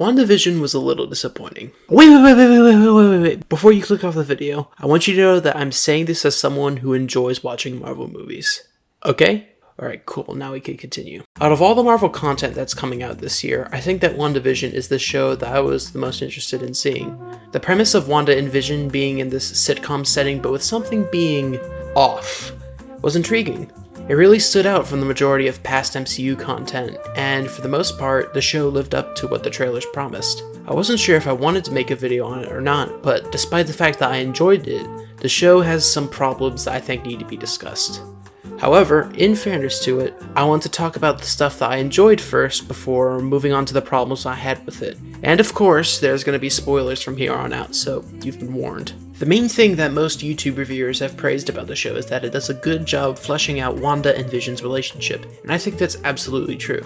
Wandavision was a little disappointing. Wait. Before you click off the video, I want you to know that I'm saying this as someone who enjoys watching Marvel movies. Okay? Alright, cool, now we can continue. Out of all the Marvel content that's coming out this year, I think that Wandavision is the show that I was the most interested in seeing. The premise of Wanda and Vision being in this sitcom setting but with something being off was intriguing. It really stood out from the majority of past MCU content, and for the most part, the show lived up to what the trailers promised. I wasn't sure if I wanted to make a video on it or not, but despite the fact that I enjoyed it, the show has some problems that I think need to be discussed. However, in fairness to it, I want to talk about the stuff that I enjoyed first before moving on to the problems I had with it. And of course, there's going to be spoilers from here on out, so you've been warned. The main thing that most YouTube reviewers have praised about the show is that it does a good job fleshing out Wanda and Vision's relationship, and I think that's absolutely true.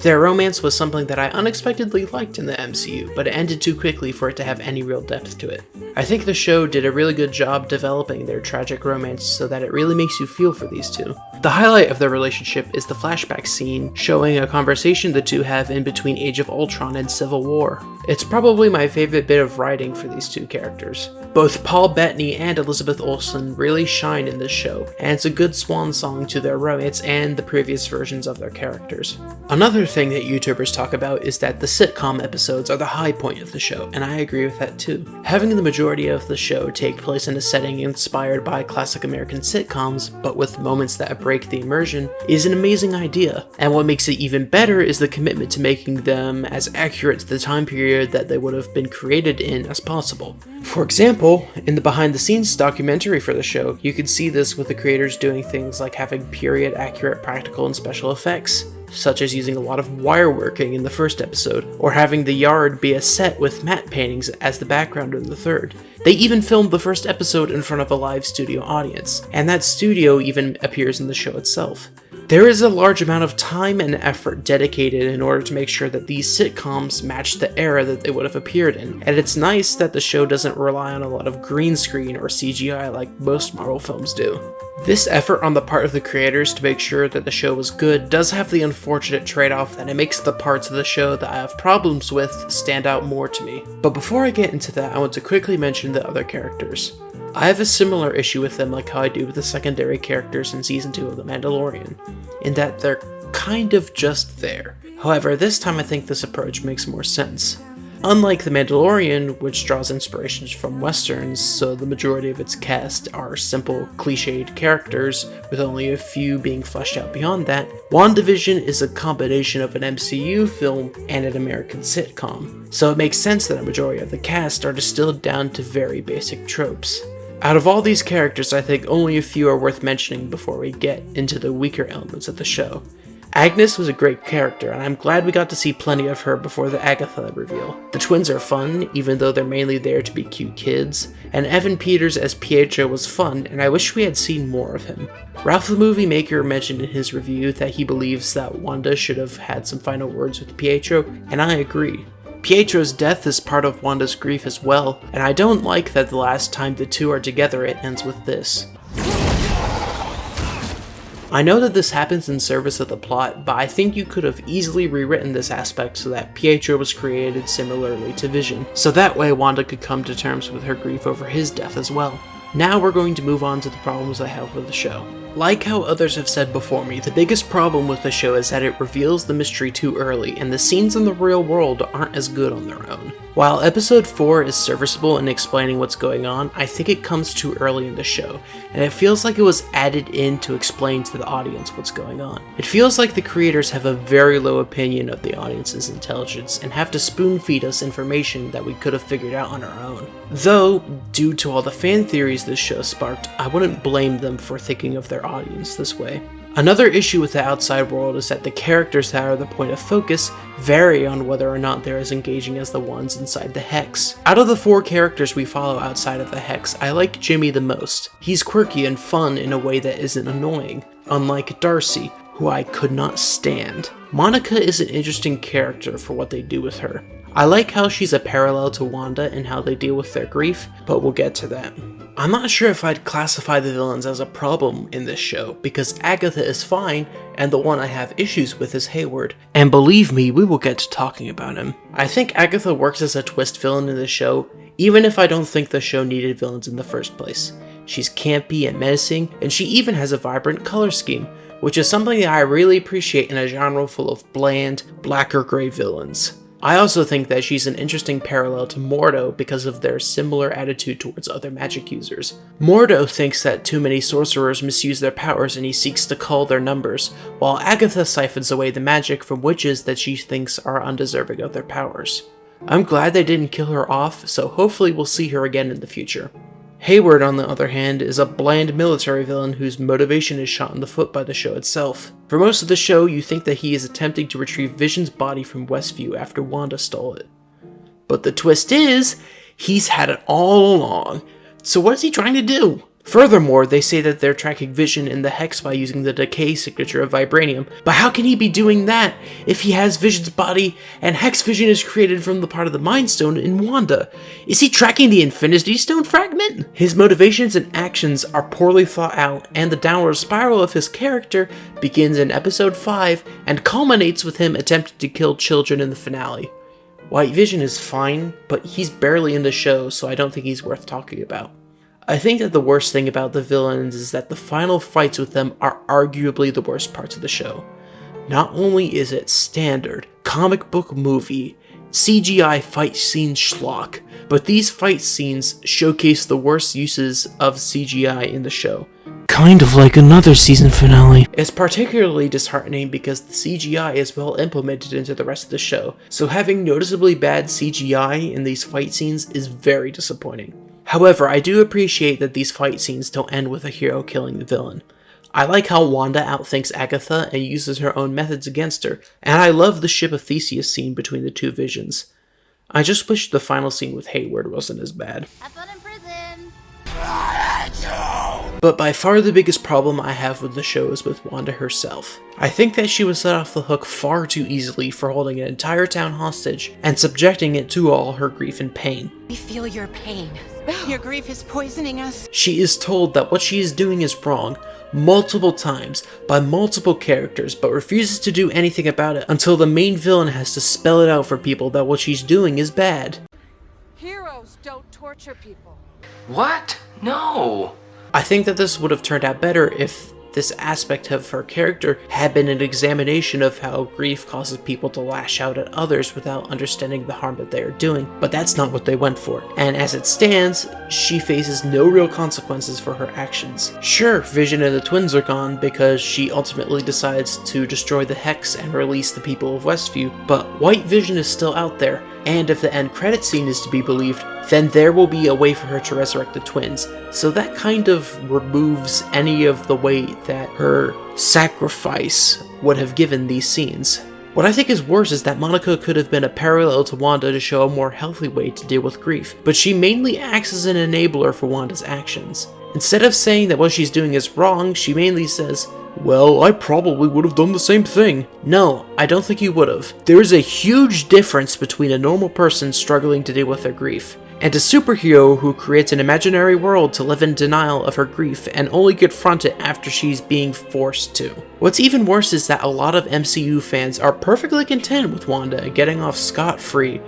Their romance was something that I unexpectedly liked in the MCU, but it ended too quickly for it to have any real depth to it. I think the show did a really good job developing their tragic romance so that it really makes you feel for these two. The highlight of their relationship is the flashback scene showing a conversation the two have in between Age of Ultron and Civil War. It's probably my favorite bit of writing for these two characters. Both Paul Bettany and Elizabeth Olsen really shine in this show, and it's a good swan song to their romance and the previous versions of their characters. Another thing that YouTubers talk about is that the sitcom episodes are the high point of the show, and I agree with that too. Having the majority of the show take place in a setting inspired by classic American sitcoms, but with moments that break the immersion, is an amazing idea, and what makes it even better is the commitment to making them as accurate to the time period that they would have been created in as possible. For example, in the behind-the-scenes documentary for the show, you can see this with the creators doing things like having period-accurate practical and special effects, such as using a lot of wire working in the first episode, or having the yard be a set with matte paintings as the background in the third. They even filmed the first episode in front of a live studio audience, and that studio even appears in the show itself. There is a large amount of time and effort dedicated in order to make sure that these sitcoms match the era that they would have appeared in, and it's nice that the show doesn't rely on a lot of green screen or CGI like most Marvel films do. This effort on the part of the creators to make sure that the show was good does have the unfortunate trade-off that it makes the parts of the show that I have problems with stand out more to me. But before I get into that, I want to quickly mention the other characters. I have a similar issue with them like how I do with the secondary characters in Season 2 of The Mandalorian, in that they're kind of just there. However, this time I think this approach makes more sense. Unlike The Mandalorian, which draws inspirations from westerns, so the majority of its cast are simple, cliched characters, with only a few being fleshed out beyond that, WandaVision is a combination of an MCU film and an American sitcom, so it makes sense that a majority of the cast are distilled down to very basic tropes. Out of all these characters, I think only a few are worth mentioning before we get into the weaker elements of the show. Agnes was a great character, and I'm glad we got to see plenty of her before the Agatha reveal. The twins are fun, even though they're mainly there to be cute kids, and Evan Peters as Pietro was fun, and I wish we had seen more of him. Ralph the Movie Maker mentioned in his review that he believes that Wanda should have had some final words with Pietro, and I agree. Pietro's death is part of Wanda's grief as well, and I don't like that the last time the two are together it ends with this. I know that this happens in service of the plot, but I think you could have easily rewritten this aspect so that Pietro was created similarly to Vision, so that way Wanda could come to terms with her grief over his death as well. Now we're going to move on to the problems I have with the show. Like how others have said before me, the biggest problem with the show is that it reveals the mystery too early, and the scenes in the real world aren't as good on their own. While episode 4 is serviceable in explaining what's going on, I think it comes too early in the show, and it feels like it was added in to explain to the audience what's going on. It feels like the creators have a very low opinion of the audience's intelligence, and have to spoon-feed us information that we could have figured out on our own. Though, due to all the fan theories this show sparked, I wouldn't blame them for thinking of their audience this way. Another issue with the outside world is that the characters that are the point of focus vary on whether or not they're as engaging as the ones inside the Hex. Out of the 4 characters we follow outside of the Hex, I like Jimmy the most. He's quirky and fun in a way that isn't annoying, unlike Darcy, who I could not stand. Monica is an interesting character for what they do with her. I like how she's a parallel to Wanda and how they deal with their grief, but we'll get to that. I'm not sure if I'd classify the villains as a problem in this show, because Agatha is fine, and the one I have issues with is Hayward. And believe me, we will get to talking about him. I think Agatha works as a twist villain in the show, even if I don't think the show needed villains in the first place. She's campy and menacing, and she even has a vibrant color scheme, which is something that I really appreciate in a genre full of bland, black or gray villains. I also think that she's an interesting parallel to Mordo because of their similar attitude towards other magic users. Mordo thinks that too many sorcerers misuse their powers and he seeks to cull their numbers, while Agatha siphons away the magic from witches that she thinks are undeserving of their powers. I'm glad they didn't kill her off, so hopefully we'll see her again in the future. Hayward, on the other hand, is a bland military villain whose motivation is shot in the foot by the show itself. For most of the show, you think that he is attempting to retrieve Vision's body from Westview after Wanda stole it. But the twist is, he's had it all along. So what is he trying to do? Furthermore, they say that they're tracking Vision in the Hex by using the decay signature of Vibranium. But how can he be doing that if he has Vision's body and Hex Vision is created from the part of the Mind Stone in Wanda? Is he tracking the Infinity Stone fragment? His motivations and actions are poorly thought out, and the downward spiral of his character begins in episode 5 and culminates with him attempting to kill children in the finale. White Vision is fine, but he's barely in the show, so I don't think he's worth talking about. I think that the worst thing about the villains is that the final fights with them are arguably the worst parts of the show. Not only is it standard, comic book movie, CGI fight scene schlock, but these fight scenes showcase the worst uses of CGI in the show. Kind of like another season finale. It's particularly disheartening because the CGI is well implemented into the rest of the show, so having noticeably bad CGI in these fight scenes is very disappointing. However, I do appreciate that these fight scenes don't end with a hero killing the villain. I like how Wanda outthinks Agatha and uses her own methods against her, and I love the Ship of Theseus scene between the two Visions. I just wish the final scene with Hayward wasn't as bad. Have fun in prison! But by far the biggest problem I have with the show is with Wanda herself. I think that she was let off the hook far too easily for holding an entire town hostage and subjecting it to all her grief and pain. We feel your pain. Your grief is poisoning us. She is told that what she is doing is wrong multiple times by multiple characters, but refuses to do anything about it until the main villain has to spell it out for people that what she's doing is bad. Heroes don't torture people. What? No! I think that this would have turned out better if this aspect of her character had been an examination of how grief causes people to lash out at others without understanding the harm that they are doing, but that's not what they went for. And as it stands, she faces no real consequences for her actions. Sure, Vision and the twins are gone because she ultimately decides to destroy the Hex and release the people of Westview, but White Vision is still out there, and if the end credit scene is to be believed, then there will be a way for her to resurrect the twins. So that kind of removes any of the weight that her sacrifice would have given these scenes. What I think is worse is that Monica could have been a parallel to Wanda to show a more healthy way to deal with grief, but she mainly acts as an enabler for Wanda's actions. Instead of saying that what she's doing is wrong, she mainly says, "Well, I probably would have done the same thing." No, I don't think you would have. There is a huge difference between a normal person struggling to deal with their grief and a superhero who creates an imaginary world to live in denial of her grief and only confront it after she's being forced to. What's even worse is that a lot of MCU fans are perfectly content with Wanda getting off scot-free,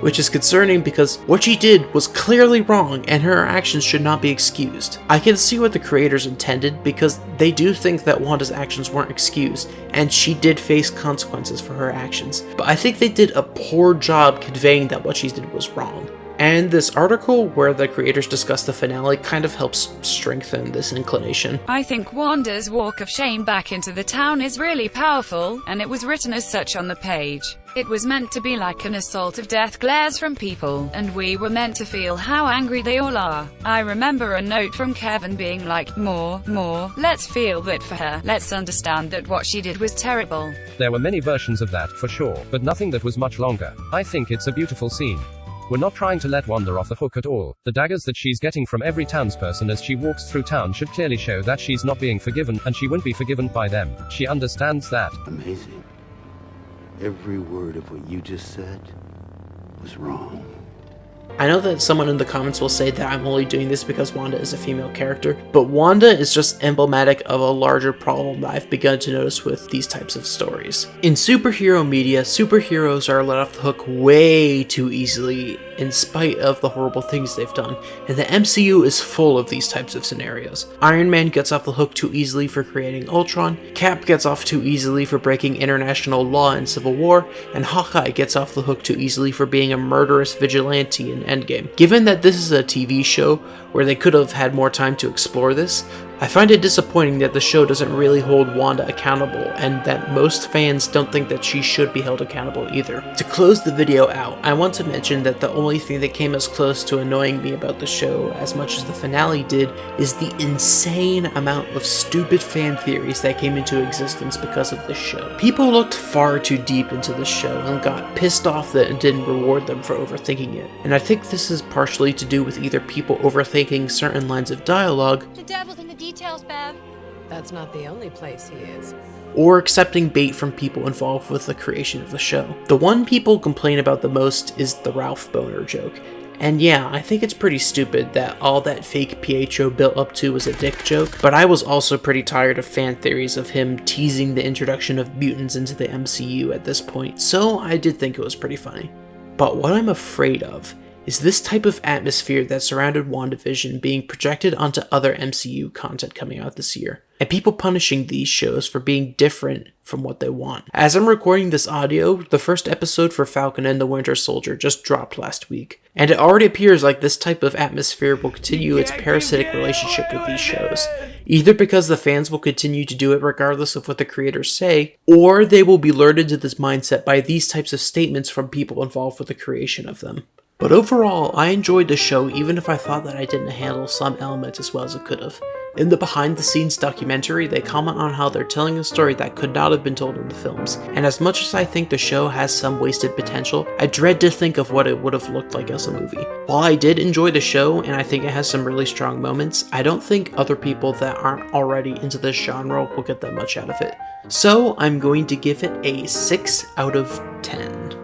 which is concerning because what she did was clearly wrong and her actions should not be excused. I can see what the creators intended because they do think that Wanda's actions weren't excused and she did face consequences for her actions, but I think they did a poor job conveying that what she did was wrong. And this article where the creators discuss the finale kind of helps strengthen this inclination. I think Wanda's walk of shame back into the town is really powerful, and it was written as such on the page. It was meant to be like an assault of death glares from people, and we were meant to feel how angry they all are. I remember a note from Kevin being like, more, let's feel that for her, let's understand that what she did was terrible. There were many versions of that, for sure, but nothing that was much longer. I think it's a beautiful scene. We're not trying to let Wanda off the hook at all. The daggers that she's getting from every townsperson as she walks through town should clearly show that she's not being forgiven, and she won't be forgiven by them. She understands that. Amazing. Every word of what you just said was wrong. I know that someone in the comments will say that I'm only doing this because Wanda is a female character, but Wanda is just emblematic of a larger problem that I've begun to notice with these types of stories. In superhero media, superheroes are let off the hook way too easily in spite of the horrible things they've done, and the MCU is full of these types of scenarios. Iron Man gets off the hook too easily for creating Ultron, Cap gets off too easily for breaking international law in Civil War, and Hawkeye gets off the hook too easily for being a murderous vigilante in Endgame. Given that this is a TV show where they could have had more time to explore this, I find it disappointing that the show doesn't really hold Wanda accountable, and that most fans don't think that she should be held accountable either. To close the video out, I want to mention that the only thing that came as close to annoying me about the show as much as the finale did is the insane amount of stupid fan theories that came into existence because of this show. People looked far too deep into the show and got pissed off that it didn't reward them for overthinking it, and I think this is partially to do with either people overthinking certain lines of dialogue, The devil's in the details, Bev. That's not the only place he is. or accepting bait from people involved with the creation of the show. The one people complain about the most is the Ralph Boner joke. And yeah, I think it's pretty stupid that all that fake Pietro built up to was a dick joke, but I was also pretty tired of fan theories of him teasing the introduction of mutants into the MCU at this point, so I did think it was pretty funny. But what I'm afraid of is this type of atmosphere that surrounded WandaVision being projected onto other MCU content coming out this year, and people punishing these shows for being different from what they want. As I'm recording this audio, the first episode for Falcon and the Winter Soldier just dropped last week, and it already appears like this type of atmosphere will continue its parasitic relationship with these shows, either because the fans will continue to do it regardless of what the creators say, or they will be lured into this mindset by these types of statements from people involved with the creation of them. But overall, I enjoyed the show even if I thought that I didn't handle some elements as well as it could have. In the behind the scenes documentary, they comment on how they're telling a story that could not have been told in the films, and as much as I think the show has some wasted potential, I dread to think of what it would have looked like as a movie. While I did enjoy the show, and I think it has some really strong moments, I don't think other people that aren't already into this genre will get that much out of it. So I'm going to give it a 6 out of 10.